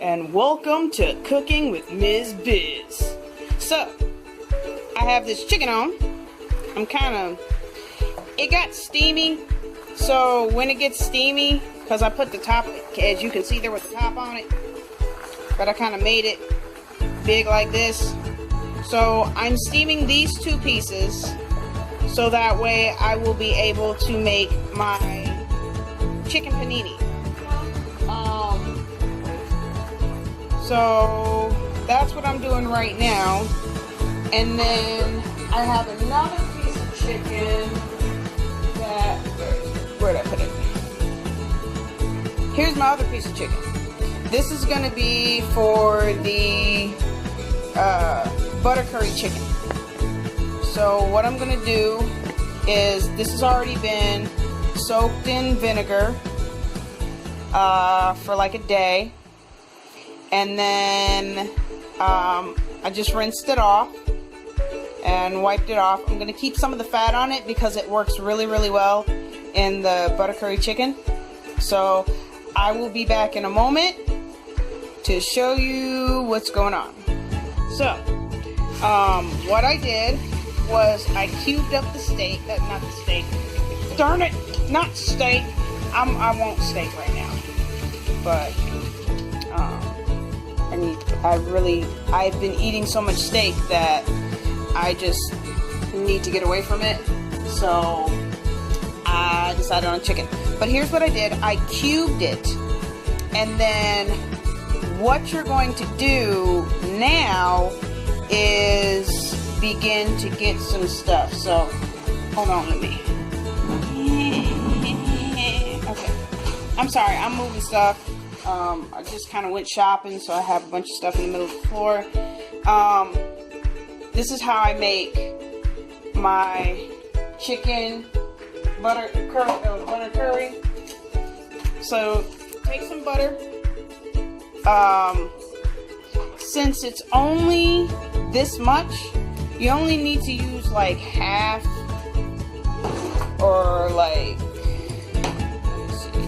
and welcome to Cooking with Ms. Biz. So, I have this chicken on. It got steamy, so when it gets steamy, because I put the top, as you can see there with the top on it, but I kind of made it big like this. So I'm steaming these two pieces, so that way I will be able to make my chicken panini. So that's what I'm doing right now. And then I have another piece of chicken that, where'd I put it? Here's my other piece of chicken. This is going to be for the butter curry chicken. So what I'm going to do is, this has already been soaked in vinegar for like a day. And then I just rinsed it off and wiped it off. I'm going to keep some of the fat on it because it works really, really well in the butter curry chicken. So I will be back in a moment to show you what's going on. So, what I did was I cubed up the steak, not the steak, darn it, not steak, I won't steak right now, but, I've been eating so much steak that I just need to get away from it, so I decided on chicken. But here's what I did, I cubed it, and then what you're going to do now is begin to get some stuff. So, hold on, let me. Okay. I'm sorry, I'm moving stuff. I just kind of went shopping, so I have a bunch of stuff in the middle of the floor. This is how I make my chicken butter curry. So, take some butter. Since it's only this much, you only need to use like half, or like, let me see,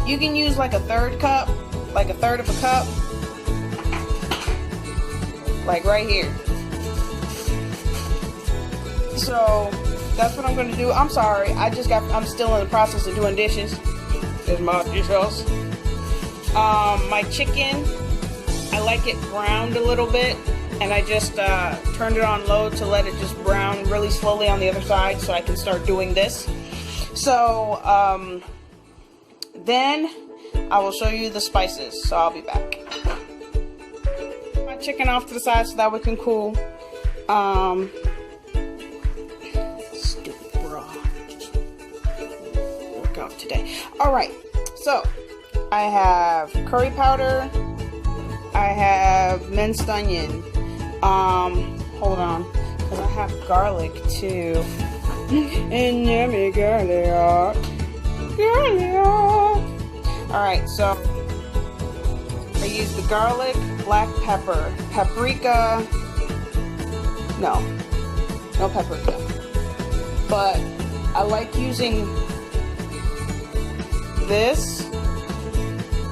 you can use like a third cup, like a third of a cup, like right here. So that's what I'm going to do. I'm sorry, I'm still in the process of doing dishes. There's my dishes. My chicken, I like it browned a little bit, and I just turned it on low to let it just brown really slowly on the other side so I can start doing this. So then I will show you the spices, so I'll be back. My chicken off to the side so that we can cool. Today. Alright, so I have curry powder, I have minced onion, hold on, because I have garlic too, and yummy garlic. Alright, so I use the garlic, black pepper, paprika, no paprika, but I like using this.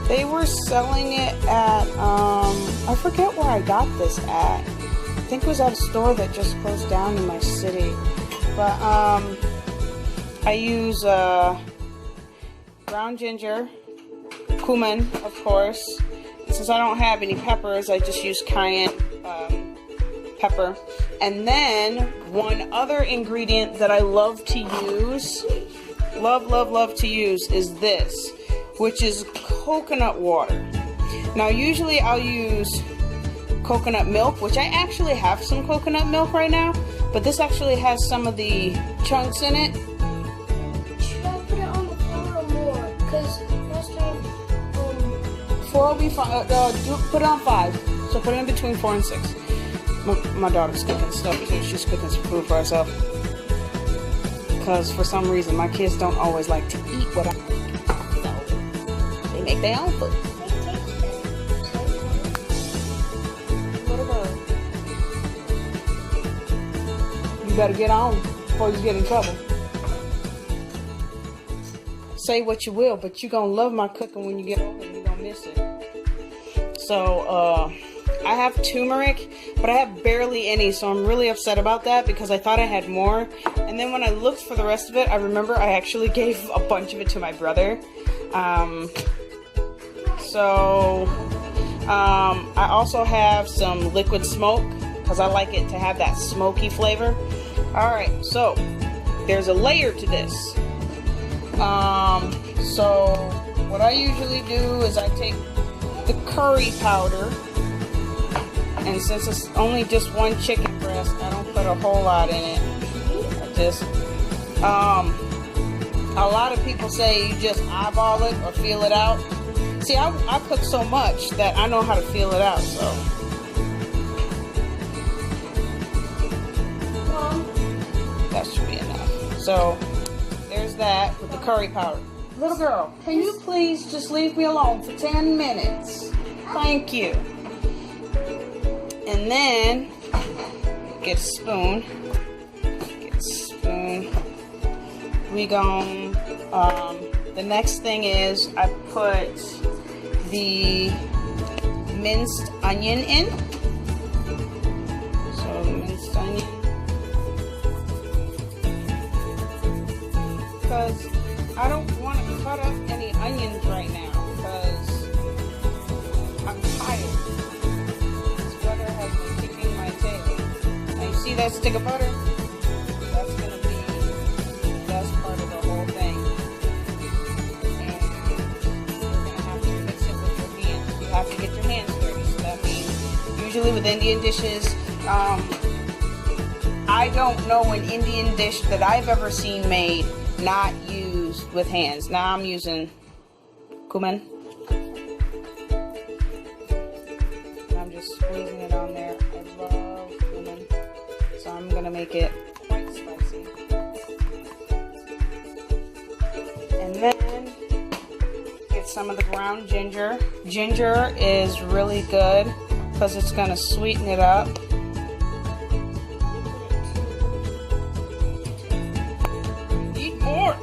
They were selling it at, I forget where I got this at. I think it was at a store that just closed down in my city. But, I use, ground ginger, cumin, of course. Since I don't have any peppers, I just use cayenne, pepper. And then, one other ingredient that I love to use, love to use, is this, which is coconut water. Now usually I'll use coconut milk, which I actually have some coconut milk right now, but this actually has some of the chunks in it. Should I put it on the floor or more? Because last time 4 will be fine. Put it on 5, so put it in between 4 and 6. My daughter's cooking stuff too. She's cooking some food for herself. Because for some reason my kids don't always like to eat what I make, so they make their own food. You better get on before you get in trouble. say what you will, but you're gonna love my cooking when you get older and you're gonna miss it. So, I have turmeric, but I have barely any, so I'm really upset about that because I thought I had more. And then when I looked for the rest of it, I remember I actually gave a bunch of it to my brother. I also have some liquid smoke because I like it to have that smoky flavor. Alright, so there's a layer to this. So what I usually do is I take the curry powder, and since it's only just one chicken breast, I don't put a whole lot in it. I just, a lot of people say you just eyeball it or feel it out. See, I cook so much that I know how to feel it out, so. That should be enough. So, there's that with the curry powder. Little girl, can you please just leave me alone for 10 minutes? Thank you. And then, get a spoon. We gon', the next thing is I put the minced onion in. So, minced onion. Because I don't want to cut up any onions right now because I'm tired. This weather has been kicking my tail. Now you see that stick of butter? That's going to be the best part of the whole thing. And you're going to have to mix it with your hands. You have to get your hands dirty. So that means usually with Indian dishes, I don't know an Indian dish that I've ever seen made not used with hands. Now I'm using cumin. And I'm just squeezing it on there. I love cumin. So I'm going to make it quite spicy. And then get some of the ground ginger. Ginger is really good because it's going to sweeten it up. More.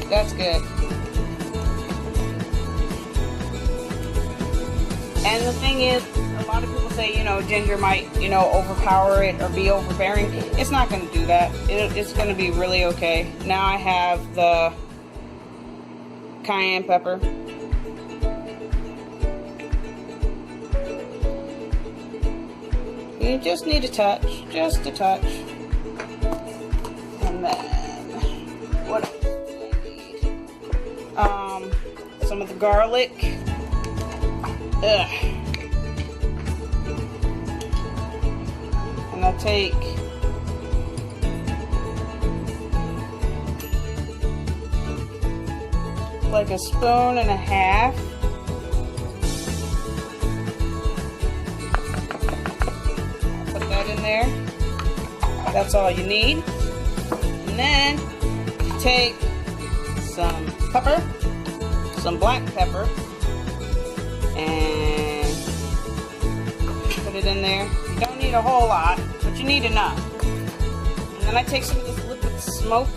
That's good. And the thing is, a lot of people say, ginger might, overpower it or be overbearing. It's not going to do that. It's going to be really okay. Now I have the cayenne pepper. You just need a touch. Just a touch. And then, what else do I need? Some of the garlic. Ugh. And I'll take like a spoon and a half. I'll put that in there. That's all you need. And then take some pepper, some black pepper, and put it in there. You don't need a whole lot, but you need enough. And then I take some of this liquid smoke.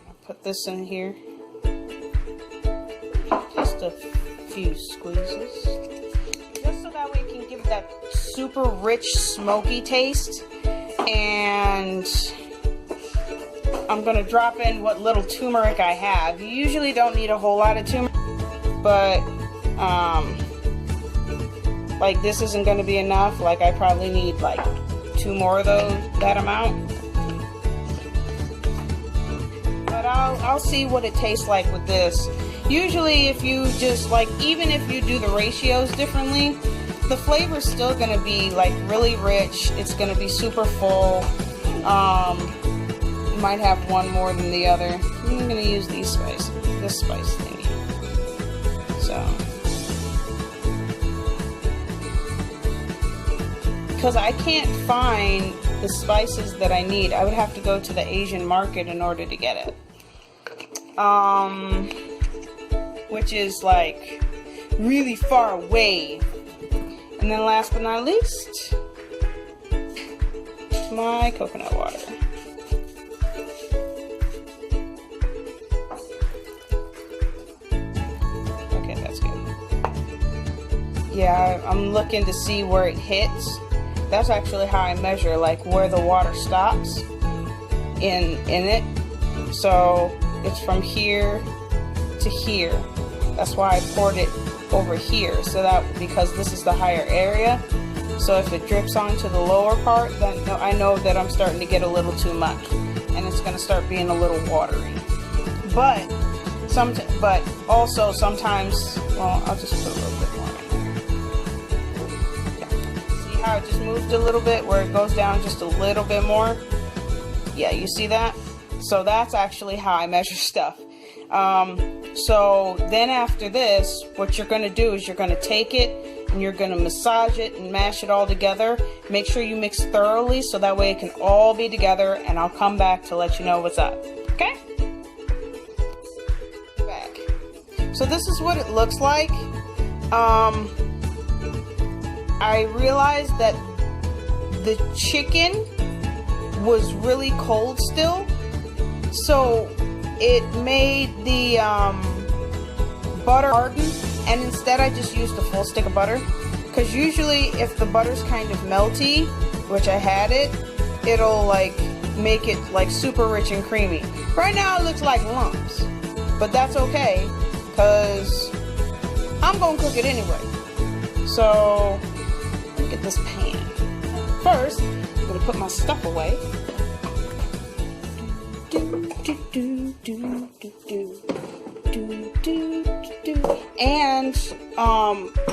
I'll put this in here. Just a few squeezes. Just so that way you can give that super rich, smoky taste. And I'm going to drop in what little turmeric I have. You usually don't need a whole lot of turmeric, but like this isn't going to be enough. Like I probably need like 2 more of those, that amount. But I'll see what it tastes like with this. Usually if you just like, even if you do the ratios differently, the flavor's still going to be like really rich. It's going to be super full. You might have one more than the other. I'm going to use this spice thingy. So, because I can't find the spices that I need. I would have to go to the Asian market in order to get it. Which is like really far away. And then last but not least, my coconut water. Okay, that's good. Yeah, I'm looking to see where it hits. That's actually how I measure, like where the water stops in it. So it's from here to here. That's why I poured it over here, so that because this is the higher area. So if it drips onto the lower part, then I know that I'm starting to get a little too much, and it's going to start being a little watery. But also sometimes, well, I'll just put a little bit more in there. See how it just moved a little bit, where it goes down just a little bit more? Yeah, you see that? So that's actually how I measure stuff. So then after this, what you're going to do is you're going to take it and you're going to massage it and mash it all together. Make sure you mix thoroughly so that way it can all be together, and I'll come back to let you know what's up. Okay? Back. So this is what it looks like. I realized that the chicken was really cold still, so it made the butter harden, and instead I just used a full stick of butter, because usually if the butter's kind of melty, which I had it, it'll like make it like super rich and creamy. Right now it looks like lumps, but that's okay because I'm gonna cook it anyway. So let me get this pan. First, I'm gonna put my stuff away. And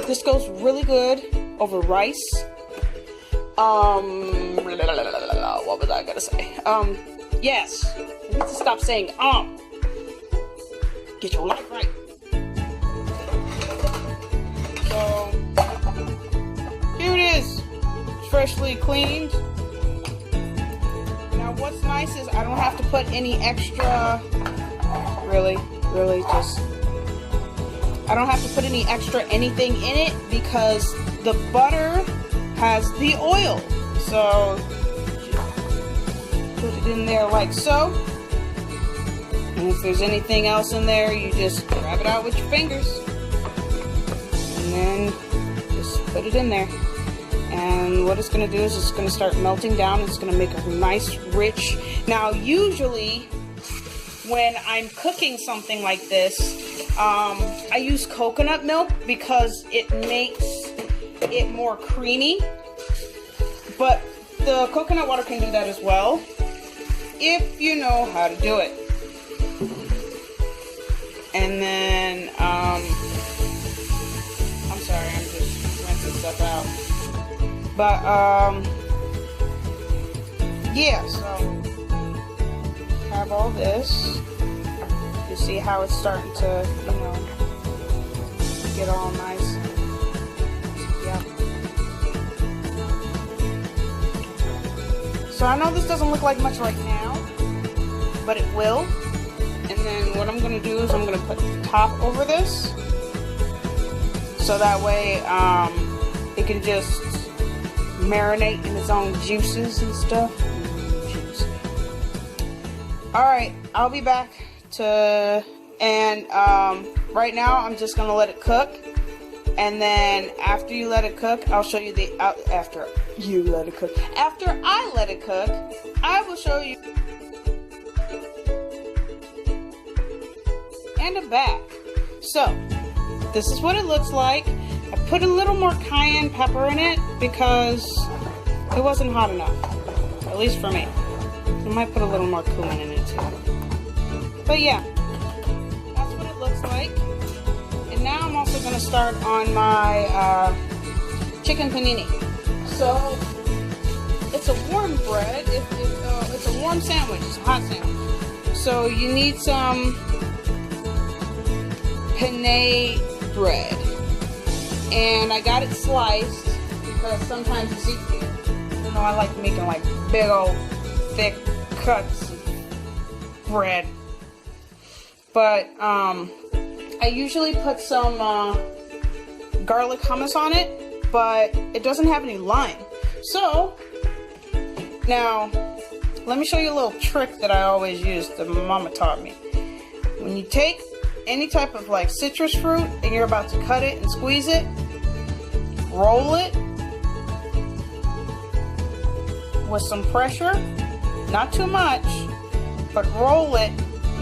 this goes really good over rice. What was I gonna say? Yes. I need to stop saying Get your life right. So here it is. It's freshly cleaned. Now what's nice is I don't have to put any extra, really just, I don't have to put any extra anything in it because the butter has the oil. So put it in there like so. And if there's anything else in there, you just grab it out with your fingers. And then just put it in there. And what it's going to do is it's going to start melting down. It's going to make a nice, rich. Now, usually, when I'm cooking something like this, I use coconut milk because it makes it more creamy. But the coconut water can do that as well, if you know how to do it. And then, I'm sorry, I'm just rinsing stuff out. But, yeah, so, have all this. You see how it's starting to, you know, get all nice. Yeah. So I know this doesn't look like much right now, but it will. And then what I'm going to do is I'm going to put the top over this. So that way, it can just marinate in its own juices and stuff. Juicy. Alright, I'll be back to, and right now I'm just gonna let it cook, and then after you let it cook, I'll show you the, after I let it cook, I will show you. And I'm back. So, this is what it looks like. I put a little more cayenne pepper in it because it wasn't hot enough, at least for me. I might put a little more cumin in it too. But yeah, that's what it looks like. And now I'm also going to start on my chicken panini. So it's a warm bread. It's a warm sandwich. It's a hot sandwich. So you need some penne bread. And I got it sliced because sometimes you see, I don't know I like making like big old thick cuts of bread. But I usually put some garlic hummus on it, but it doesn't have any lime. So now let me show you a little trick that I always use that my mama taught me. When you take any type of like citrus fruit and you're about to cut it and squeeze it, roll it with some pressure, not too much, but roll it,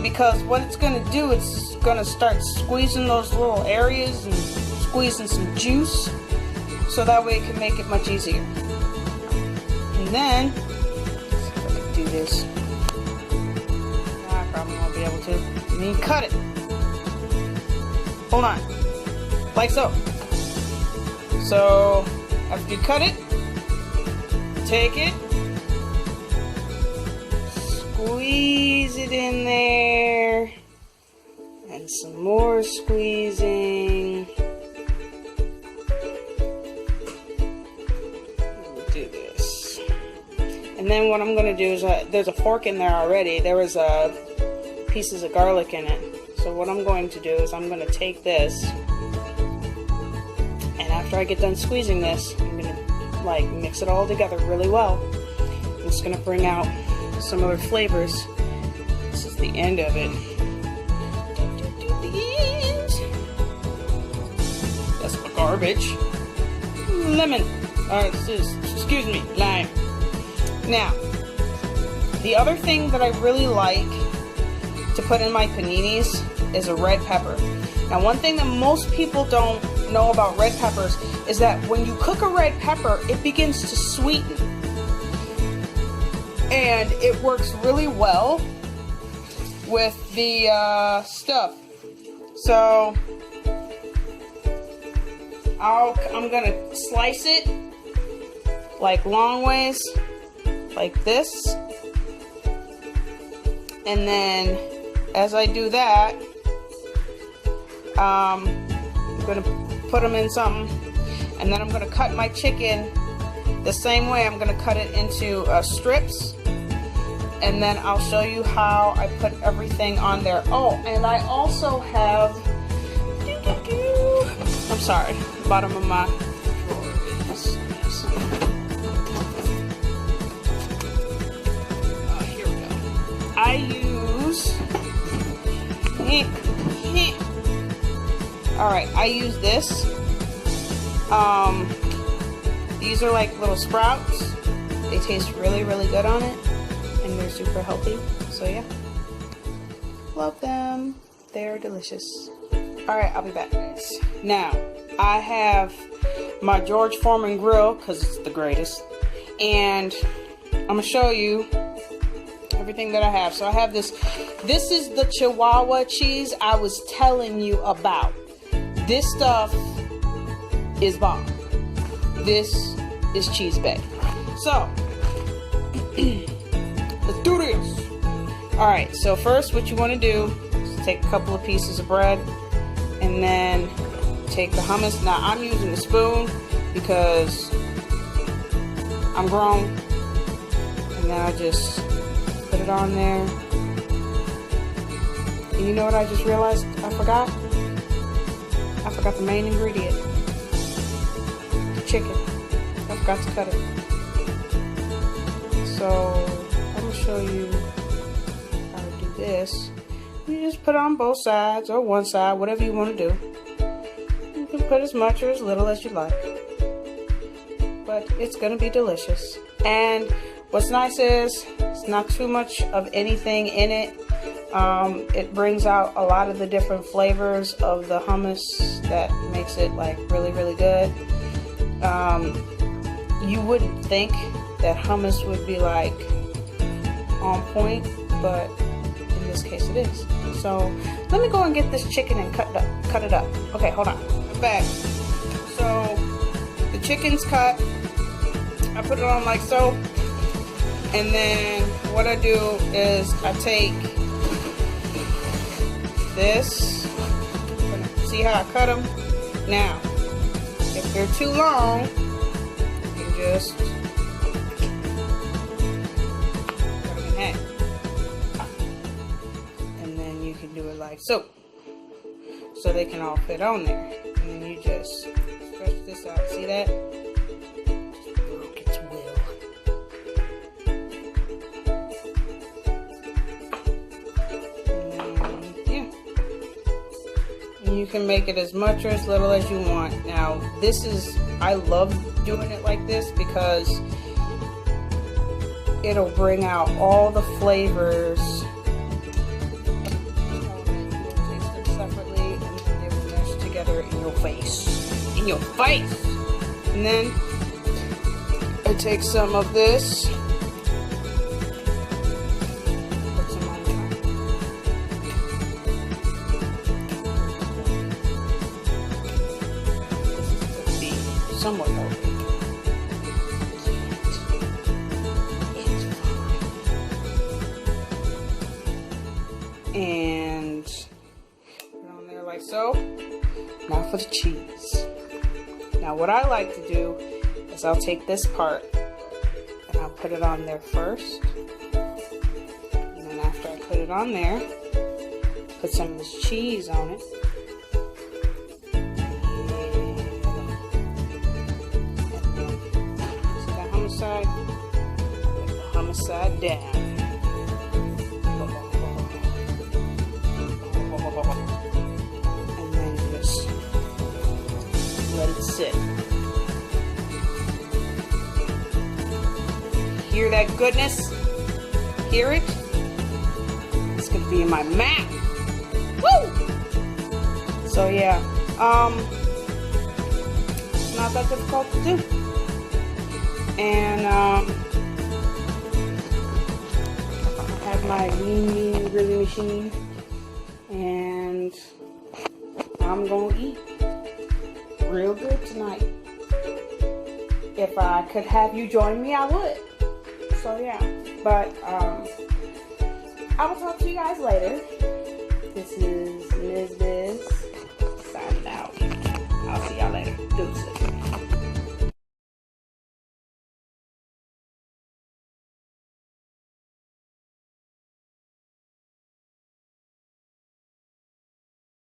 because what it's going to do, it's going to start squeezing those little areas and squeezing some juice, so that way it can make it much easier. And then, let's see if I can do this. I probably won't be able to. I mean, cut it. Hold on. Like so. So, after you cut it, take it, squeeze it in there, and some more squeezing. Do this. And then what I'm going to do is, there's a fork in there already. There was pieces of garlic in it. So what I'm going to do is I'm going to take this, and after I get done squeezing this, I'm going to like mix it all together really well. It's going to bring out some other flavors. This is the end of it. The end. That's for garbage. Lemon. Excuse me, lime. Now, the other thing that I really like to put in my paninis is a red pepper. Now, one thing that most people don't know about red peppers is that when you cook a red pepper, it begins to sweeten. And it works really well with the stuff. So I'm gonna slice it like long ways, like this. And then as I do that, I'm gonna put them in something, and then I'm gonna cut my chicken the same way. I'm gonna cut it into strips, and then I'll show you how I put everything on there. Oh, and I also have, I'm sorry, bottom of my drawer is this. Here we go. I use, alright, I use this. These are like little sprouts. They taste really, really good on it, and they're super healthy. So yeah, love them. They're delicious. Alright, I'll be back, guys. Now, I have my George Foreman grill, because it's the greatest, and I'm going to show you everything that I have. So I have this. This is the Chihuahua cheese I was telling you about. This stuff is bomb. This is cheese bag. So, let's do this. Alright, so first what you want to do is take a couple of pieces of bread, and then take the hummus. Now I'm using a spoon because I'm grown, and then I just put it on there. And you know what I just realized I forgot? I forgot the main ingredient. The chicken. I forgot to cut it. So I'm going to show you how to do this. You just put it on both sides, or one side, whatever you want to do. You can put as much or as little as you like. But it's going to be delicious. And what's nice is it's not too much of anything in it. It brings out a lot of the different flavors of the hummus that makes it like really, really good. You wouldn't think that hummus would be like on point, but in this case it is. So let me go and get this chicken and cut it up. Okay, hold on. I'm back. So the chicken's cut. I put it on like so. And then what I do is I take this. See how I cut them? Now, if they're too long, you can just can do it like so. So they can all fit on there. And then you just stretch this out. See that? Just broke its will. And yeah. And you can make it as much or as little as you want. Now, I love doing it like this because it'll bring out all the flavors. In your face. In your face! And then I take some of this. Put some on top. This is to be somewhat healthy. It's fine. And put it on there like so. Now for the cheese. Now what I like to do is I'll take this part and I'll put it on there first. And then after I put it on there, put some of this cheese on it. And then, see the homicide? Put the homicide down. Let it sit. Hear that goodness? Hear it? It's gonna be in my mouth. Woo! So yeah, it's not that difficult to do. And I have my mean grilling machine, and I'm gonna eat real good tonight. If I could have you join me, I would. So yeah, but I will talk to you guys later.